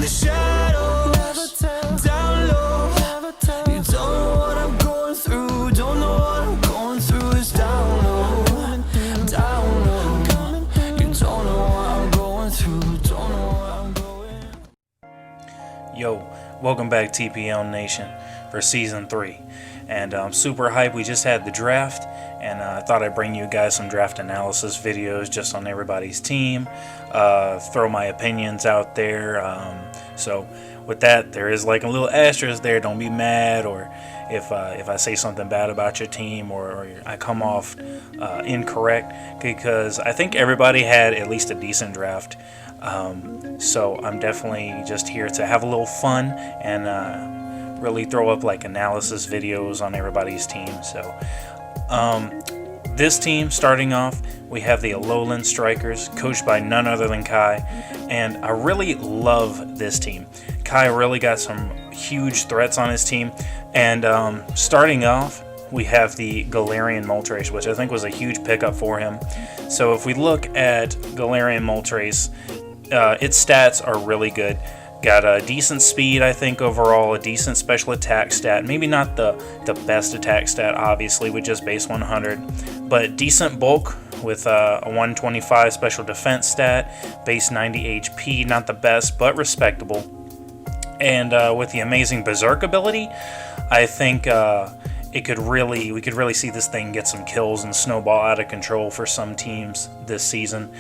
the shadows, down low. You don't know what I'm going through, don't know what I'm going through. It's down low, down low. You don't know what I'm going through, don't know what I'm going through. Yo, welcome back TPL Nation for Season 3. And I'm super hyped. We just had the draft, and I thought I'd bring you guys some draft analysis videos just on everybody's team, throw my opinions out there. So with that, there is like a little asterisk there. Don't be mad, or if I say something bad about your team, or I come off incorrect, because I think everybody had at least a decent draft. So I'm definitely just here to have a little fun and really throw up like analysis videos on everybody's team. So this team, starting off, we have the Alolan Strikers, coached by none other than Kai, and I really love this team. Kai really got some huge threats on his team, and starting off, we have the Galarian Moltres, which I think was a huge pickup for him. So if we look at Galarian Moltres, its stats are really good. Got a decent speed, I think, overall, a decent special attack stat. Maybe not the best attack stat, obviously, with just base 100, but decent bulk with a 125 special defense stat, base 90 HP, not the best, but respectable. And with the amazing Berserk ability, I think we could really see this thing get some kills and snowball out of control for some teams this season.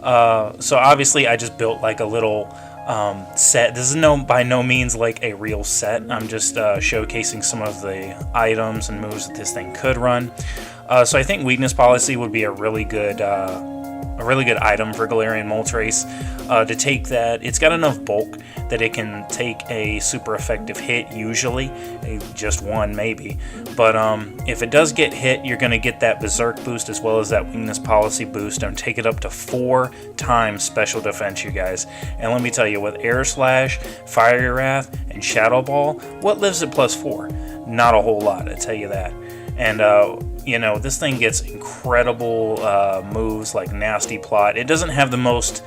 So obviously, I just built like a little set. This is by no means like a real set. I'm just showcasing some of the items and moves that this thing could run. So I think weakness policy would be a really good item for Galarian Moltres. To take that, it's got enough bulk that it can take a super effective hit, usually just one maybe, but if it does get hit, you're going to get that Berserk boost as well as that weakness policy boost, and take it up to 4 times special defense, you guys. And let me tell you, with Air Slash, Fiery Wrath, and Shadow Ball, what lives at +4? Not a whole lot, I tell you that. And this thing gets incredible moves like Nasty Plot. It doesn't have the most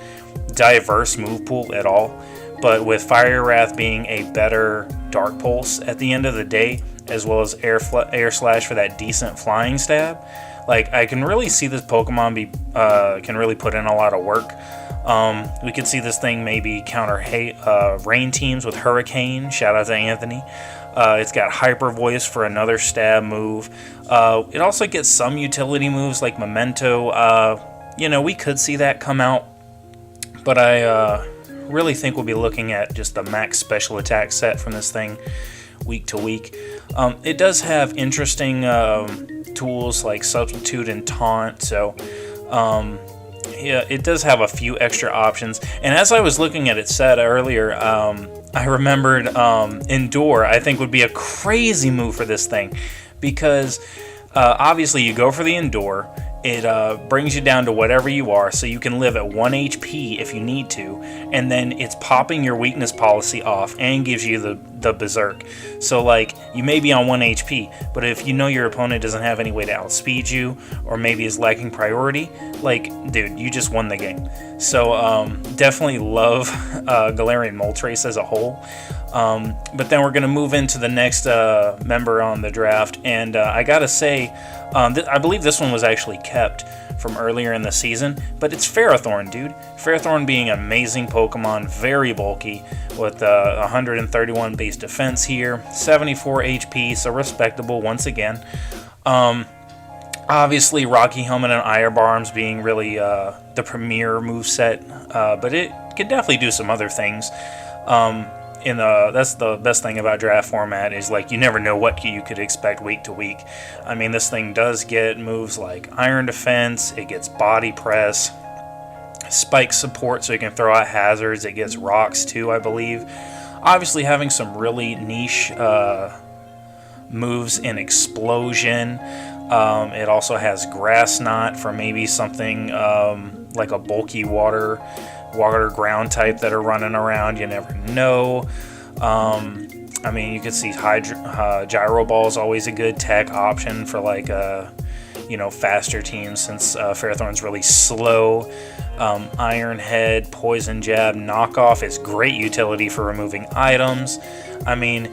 diverse move pool at all, but with Fire Wrath being a better Dark Pulse at the end of the day, as well as Air Slash for that decent flying stab, like I can really see this Pokemon can really put in a lot of work. We could see this thing maybe counter rain teams with Hurricane. Shout out to Anthony. It's got Hyper Voice for another stab move. It also gets some utility moves like Memento. We could see that come out, but I really think we'll be looking at just the max special attack set from this thing week to week. It does have interesting tools like Substitute and Taunt, so yeah, it does have a few extra options. And as I was looking at its set earlier, I remembered Endure, I think, would be a crazy move for this thing, because obviously you go for the Endure. It brings you down to whatever you are, so you can live at 1 HP if you need to, and then it's popping your weakness policy off and gives you the Berserk. So like, you may be on 1 HP, but if you know your opponent doesn't have any way to outspeed you, or maybe is lacking priority, like, dude, you just won the game. So definitely love Galarian Moltres as a whole. But then we're going to move into the next member on the draft, and I gotta say, I believe this one was actually kept from earlier in the season, but it's Ferrothorn, dude. Ferrothorn being an amazing Pokemon, very bulky, with 131 base defense here, 74 HP, so respectable once again. Obviously, Rocky Helmet and Iron Barms being really the premier moveset, but it can definitely do some other things. That's the best thing about draft format, is like you never know what you could expect week to week. I mean, this thing does get moves like Iron Defense, it gets Body Press, Spike Support so you can throw out hazards, it gets Rocks too, I believe. Obviously having some really niche moves in Explosion. It also has Grass Knot for maybe something like a bulky water ground type that are running around. You never know. You could see Gyro Ball is always a good tech option for like faster teams, since Ferrothorn's really slow. Iron Head, Poison Jab, Knockoff is great utility for removing items. I mean,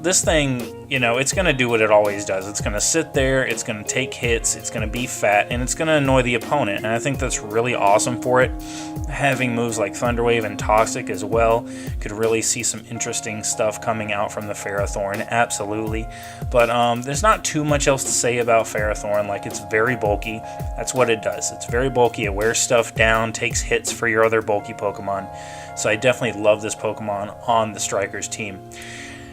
this thing, it's going to do what it always does. It's going to sit there, it's going to take hits, it's going to be fat, and it's going to annoy the opponent. And I think that's really awesome for it. Having moves like Thunder Wave and Toxic as well, could really see some interesting stuff coming out from the Ferrothorn, absolutely. But there's not too much else to say about Ferrothorn. Like, it's very bulky. That's what it does. It's very bulky. It wears stuff down, takes hits for your other bulky Pokemon. So I definitely love this Pokemon on the Strikers team.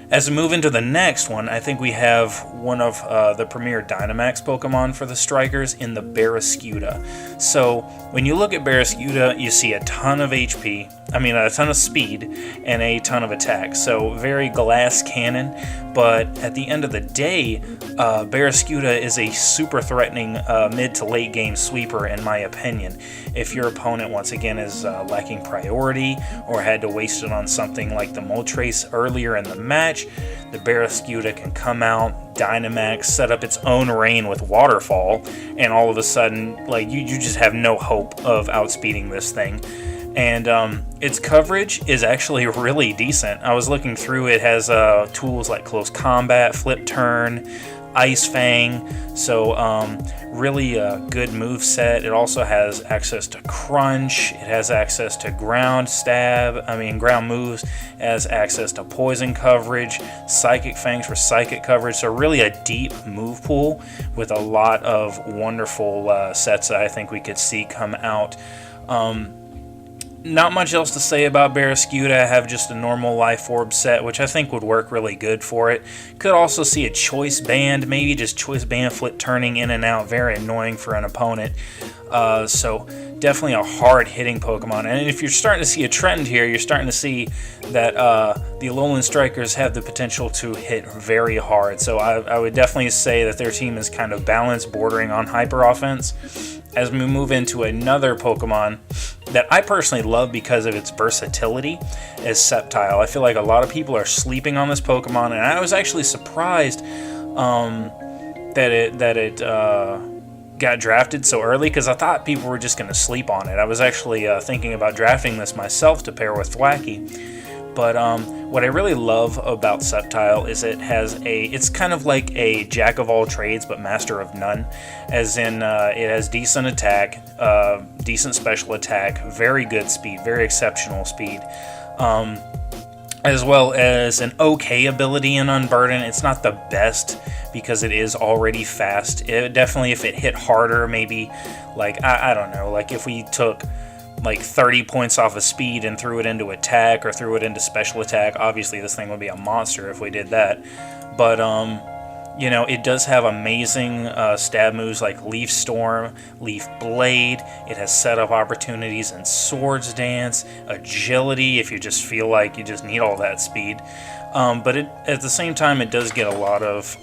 As we move into the next one, I think we have one of the premier Dynamax Pokemon for the Strikers in the Barraskewda. So when you look at Barraskewda, you see a ton of HP, a ton of speed, and a ton of attack. So very glass cannon, but at the end of the day, Barraskewda is a super threatening mid to late game sweeper in my opinion. If your opponent once again is lacking priority or had to waste it on something like the Moltres earlier in the match, the Barraskewda can come out, Dynamax, set up its own rain with Waterfall, and all of a sudden, like, you just have no hope of outspeeding this thing. And its coverage is actually really decent. I was looking through, it has tools like Close Combat, Flip Turn, Ice Fang, so really a good move set. It also has access to Crunch, it has access to ground moves, it has access to poison coverage, Psychic Fangs for psychic coverage, so really a deep move pool with a lot of wonderful sets that I think we could see come out. Not much else to say about Barraskewda. I have just a normal Life Orb set, which I think would work really good for it. Could also see a Choice Band, maybe just Choice Band flip turning in and out, very annoying for an opponent. So definitely a hard-hitting Pokemon. And if you're starting to see a trend here, you're starting to see that the Alolan Strikers have the potential to hit very hard. So I would definitely say that their team is kind of balanced, bordering on hyper offense. As we move into another Pokemon that I personally love because of its versatility, is Sceptile. I feel like a lot of people are sleeping on this Pokemon, and I was actually surprised that it got drafted so early, because I thought people were just going to sleep on it. I was actually thinking about drafting this myself to pair with Thwackey. But what I really love about Sceptile is it's kind of like a jack of all trades but master of none, as in it has decent attack, decent special attack, very good speed, very exceptional speed, as well as an okay ability in Unburden. It's not the best because it is already fast. It definitely, if it hit harder, maybe like I don't know, like if we took like 30 points off of speed and threw it into attack or threw it into special attack, obviously this thing would be a monster if we did that. But it does have amazing stab moves like Leaf Storm, Leaf Blade. It has setup opportunities in Swords Dance, Agility if you just feel like you just need all that speed. But at the same time, it does get a lot of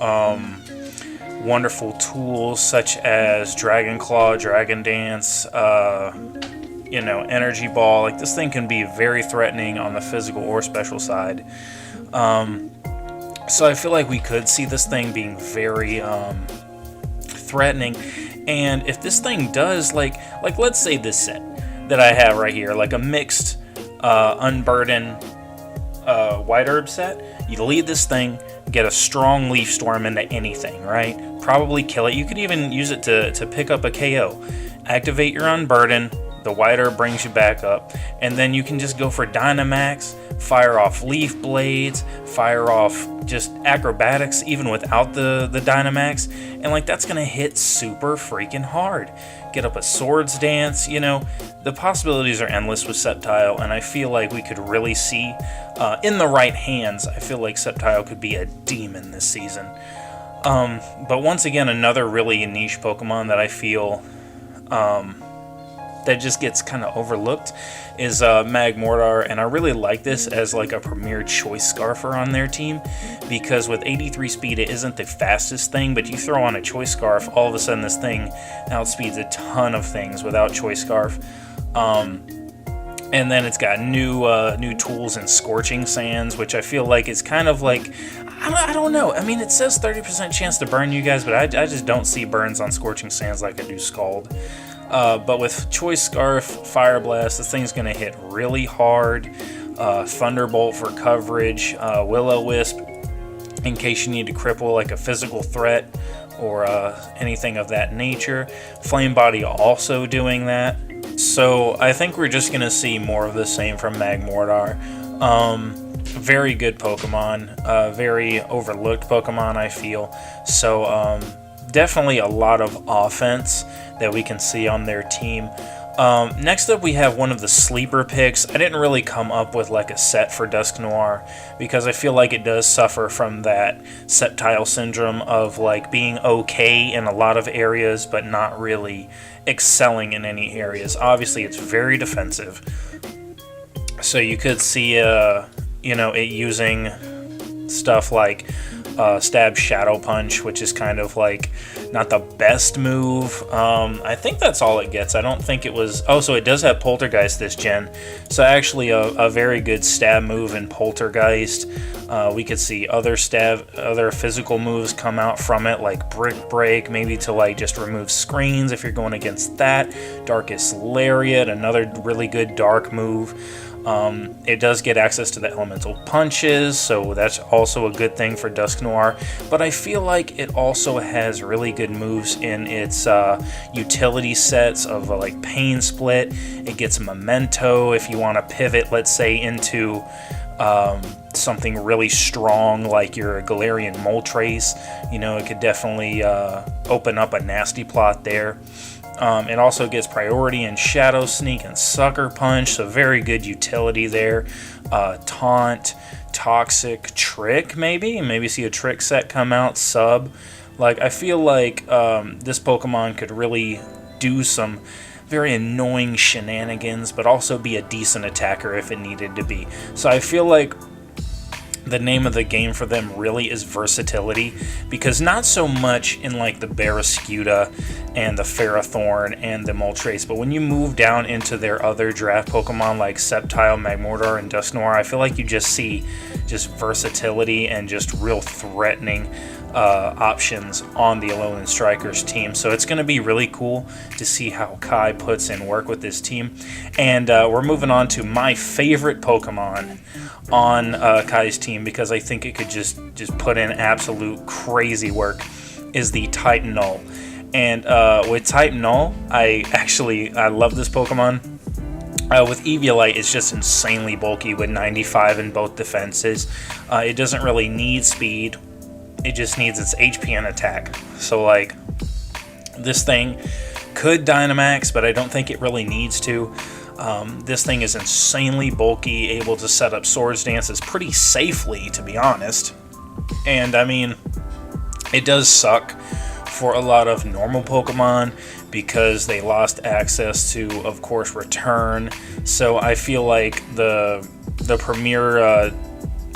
wonderful tools such as Dragon Claw, Dragon Dance, Energy Ball. Like, this thing can be very threatening on the physical or special side. So I feel like we could see this thing being very threatening. And if this thing does, like let's say this set that I have right here, like a mixed Unburden White Herb set, you lead this thing, get a strong Leaf Storm into anything, right? Probably kill it. You could even use it to pick up a KO. Activate your Unburden, the White Herb brings you back up, and then you can just go for Dynamax, fire off Leaf Blades, fire off just Acrobatics even without the Dynamax, and like that's gonna hit super freaking hard. Get up a Swords Dance, the possibilities are endless with Sceptile, and I feel like we could really see, in the right hands, I feel like Sceptile could be a demon this season. But once again, another really niche Pokemon that I feel that just gets kind of overlooked is Magmortar, and I really like this as like a premier choice scarfer on their team, because with 83 speed it isn't the fastest thing, but you throw on a choice scarf, all of a sudden this thing outspeeds a ton of things without choice scarf. And then it's got new tools in Scorching Sands, which I feel like is kind of like, I don't know. I mean, it says 30% chance to burn you guys, but I just don't see burns on Scorching Sands like I do Scald. But with Choice Scarf, Fire Blast, this thing's going to hit really hard. Thunderbolt for coverage, Will-O-Wisp in case you need to cripple like a physical threat or anything of that nature. Flame Body also doing that. So I think we're just going to see more of the same from Magmortar. Very good Pokemon, very overlooked Pokemon, I feel. So definitely a lot of offense that we can see on their team. Next up we have one of the sleeper picks. I didn't really come up with like a set for Dusknoir because I feel like it does suffer from that Sceptile syndrome of like being okay in a lot of areas but not really excelling in any areas. Obviously it's very defensive, so you could see it using stuff like Stab Shadow Punch, which is kind of like not the best move. I think that's all it gets. I don't think it was... Oh, so it does have Poltergeist this gen. So actually a very good stab move in Poltergeist. We could see other physical moves come out from it, like Brick Break, maybe to like just remove screens if you're going against that. Darkest Lariat, another really good dark move. It does get access to the elemental punches, so that's also a good thing for Dusknoir, but I feel like it also has really good moves in its utility sets of like Pain Split. It gets Memento if you want to pivot, let's say, into something really strong like your Galarian Moltres. It could definitely open up a nasty plot there. It also gets priority in Shadow Sneak and Sucker Punch, so very good utility there. Taunt, Toxic, Trick, maybe see a Trick set come out, Sub. Like, I feel like this Pokemon could really do some very annoying shenanigans, but also be a decent attacker if it needed to be. So I feel like the name of the game for them really is versatility, because not so much in like the Barraskewda and the Ferrothorn and the Moltres, but when you move down into their other draft Pokemon like Sceptile, Magmortar, and Dusknoir, I feel like you just see just versatility and just real threatening options on the Alolan Strikers team. So it's going to be really cool to see how Kai puts in work with this team. And we're moving on to my favorite Pokemon on Kai's team, because I think it could just put in absolute crazy work, is the Type Null. And with Type Null, I love this Pokemon. With Eviolite, it's just insanely bulky with 95 in both defenses. It doesn't really need speed. It just needs its HP and attack. So, like, this thing could Dynamax, but I don't think it really needs to. This thing is insanely bulky, able to set up Swords Dances pretty safely, to be honest. And, I mean, it does suck for a lot of normal Pokemon because they lost access to, of course, Return. So I feel like the premier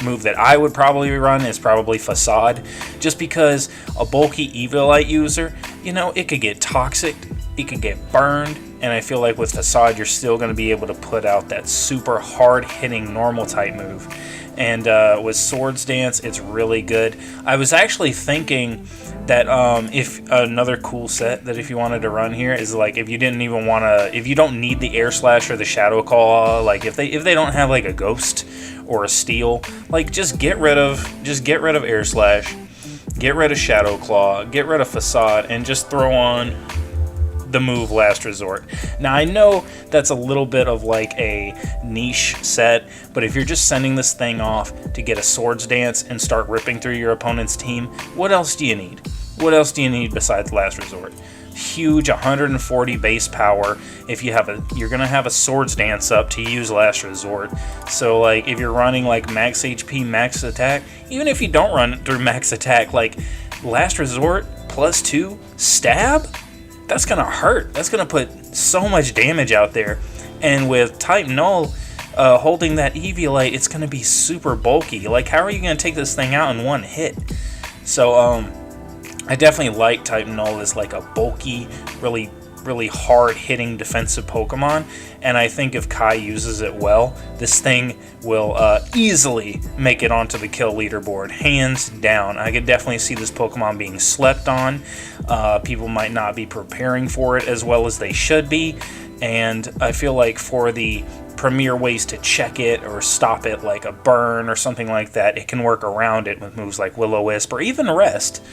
move that I would probably run is probably Facade, just because a bulky Eviolite user, it could get toxic, it could get burned, and I feel like with Facade you're still going to be able to put out that super hard hitting normal type move. And with Swords Dance, it's really good. I was actually thinking that if another cool set that if you wanted to run here is like if you didn't even want to, if you don't need the Air Slash or the Shadow Claw, like if they don't have like a Ghost or a Steel, like just get rid of Air Slash, get rid of Shadow Claw, get rid of Facade, and just throw on the move Last Resort. Now I know that's a little bit of like a niche set, but if you're just sending this thing off to get a Swords Dance and start ripping through your opponent's team, what else do you need? What else do you need besides Last Resort? Huge 140 base power. If you have you're gonna have a Swords Dance up to use Last Resort. So like if you're running like max HP, max attack, even if you don't run it through max attack, like Last Resort +2 stab, that's gonna hurt. That's gonna put so much damage out there. And with Type Null holding that Eviolite, it's gonna be super bulky. Like, how are you gonna take this thing out in one hit? So I definitely like Type Null as like a bulky, really really hard-hitting defensive Pokemon, and I think if Kai uses it well, this thing will easily make it onto the kill leaderboard, hands down. I could definitely see this Pokemon being slept on. People might not be preparing for it as well as they should be, and I feel like for the premier ways to check it or stop it, like a burn or something like that, it can work around it with moves like Will-O-Wisp or even Rest.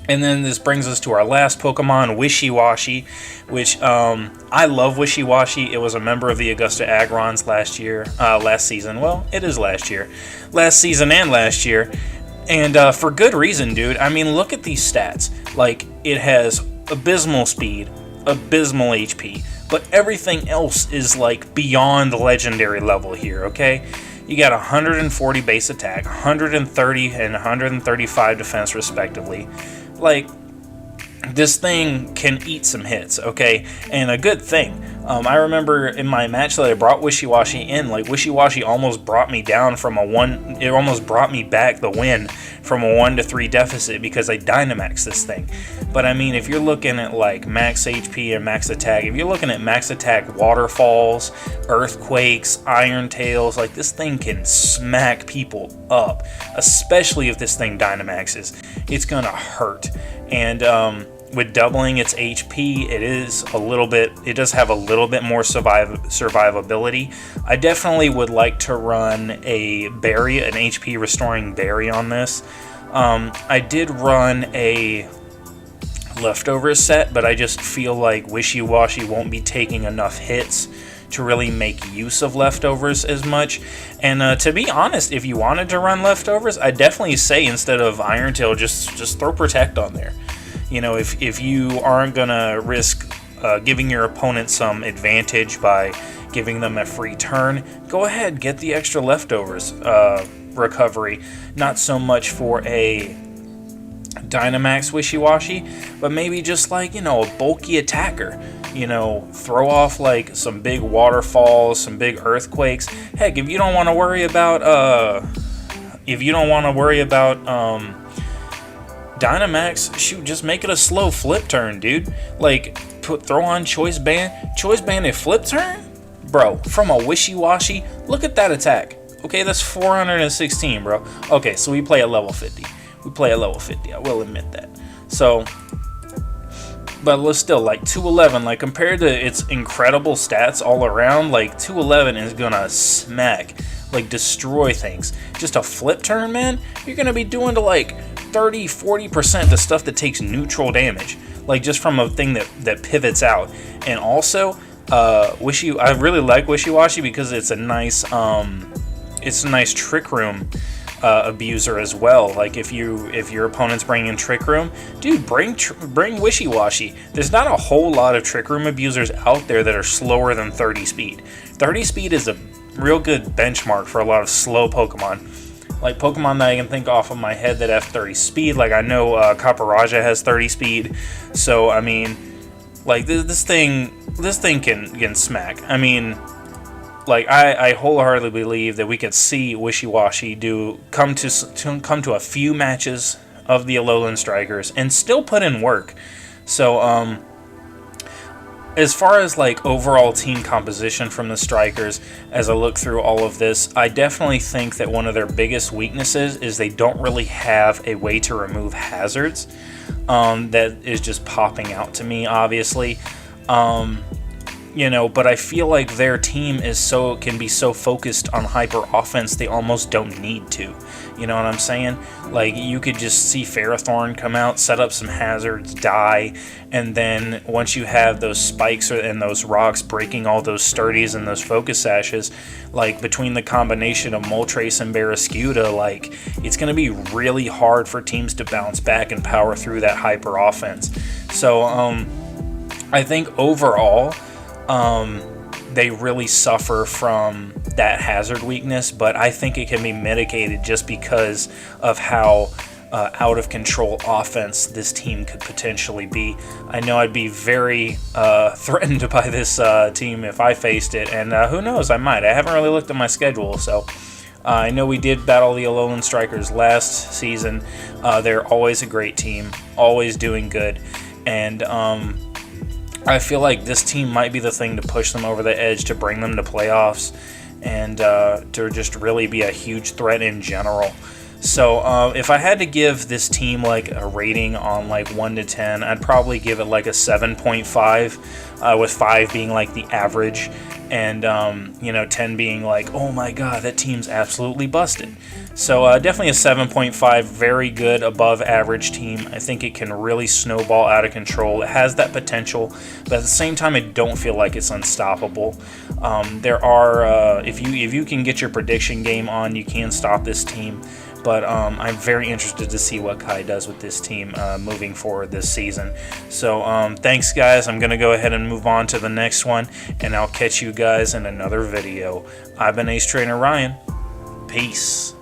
And then this brings us to our last Pokemon, Wishiwashi, which I love Wishiwashi. It was a member of the Augusta Agrons last season. Well, it is last year. Last season and last year. And for good reason, dude. I mean, look at these stats. Like, it has abysmal speed, abysmal HP, but everything else is like beyond legendary level here, okay? You got 140 base attack, 130 and 135 defense respectively. Like, this thing can eat some hits, okay? And a good thing. I remember in my match that I brought Wishiwashi in, like, Wishiwashi almost brought me down from it almost brought me back the win from a 1-3 deficit because I Dynamaxed this thing. But I mean, if you're looking at like max HP and max attack, if you're looking at max attack waterfalls, earthquakes, iron tails, like, this thing can smack people up, especially if this thing Dynamaxes. It's gonna hurt. And with doubling its HP, it does have a little bit more survivability. I definitely would like to run an HP restoring berry on this. I did run a leftovers set, but I just feel like Wishiwashi won't be taking enough hits to really make use of leftovers as much. And to be honest, if you wanted to run leftovers, I'd definitely say instead of Iron Tail, just throw Protect on there. You know, if you aren't gonna risk giving your opponent some advantage by giving them a free turn, go ahead, get the extra leftovers recovery. Not so much for a Dynamax Wishiwashi, but maybe just like, a bulky attacker. Throw off like some big waterfalls, some big earthquakes. Heck, if you don't want to worry about Dynamax, shoot, just make it a slow flip turn, dude. Like, throw on Choice Band. Choice Band a flip turn? Bro, from a Wishiwashi, look at that attack. Okay, that's 416, bro. Okay, so we play at level 50. I will admit that. So, but let's still, like, 211, like, compared to its incredible stats all around, like, 211 is gonna smack, like, destroy things. Just a flip turn, man, you're gonna be doing to, like, 30-40% the stuff that takes neutral damage, like, just from a thing that pivots out. And also, I really like Wishiwashi because it's a nice Trick Room abuser as well. Like, if your opponent's bringing Trick Room, dude, bring Wishiwashi. There's not a whole lot of Trick Room abusers out there that are slower than 30 speed. 30 speed is a real good benchmark for a lot of slow Pokemon. Like, Pokemon that I can think off of my head that have 30 speed, like, I know Caparaja has 30 speed. So I mean, like, this thing can smack. I mean, like, I wholeheartedly believe that we could see Wishiwashi come to a few matches of the Alolan Strikers and still put in work. So as far as, like, overall team composition from the Strikers, as I look through all of this, I definitely think that one of their biggest weaknesses is they don't really have a way to remove hazards. That is just popping out to me, obviously. But I feel like their team can be so focused on hyper offense, they almost don't need to. You know what I'm saying? Like, you could just see Ferrothorn come out, set up some hazards, die, and then once you have those spikes and those rocks breaking all those sturdies and those focus sashes, like, between the combination of Moltres and Barraskewda, like, it's going to be really hard for teams to bounce back and power through that hyper offense. So, I think overall, they really suffer from that hazard weakness, but I think it can be mitigated just because of how out of control offense this team could potentially be. I know I'd be very threatened by this team if I faced it, and who knows, I might. I haven't really looked at my schedule, so I know we did battle the Alolan Strikers last season. They're always a great team, always doing good, and I feel like this team might be the thing to push them over the edge, to bring them to playoffs, and to just really be a huge threat in general. So if I had to give this team like a rating on like 1 to 10, I'd probably give it like a 7.5, with 5 being like the average, and 10 being like, oh my god, that team's absolutely busted. So definitely a 7.5, very good, above average team. I think it can really snowball out of control. It has that potential, but at the same time, I don't feel like it's unstoppable. There are, if you can get your prediction game on, you can stop this team. But I'm very interested to see what Kai does with this team moving forward this season. So thanks, guys. I'm going to go ahead and move on to the next one, and I'll catch you guys in another video. I've been AceTrainrRyan. Peace.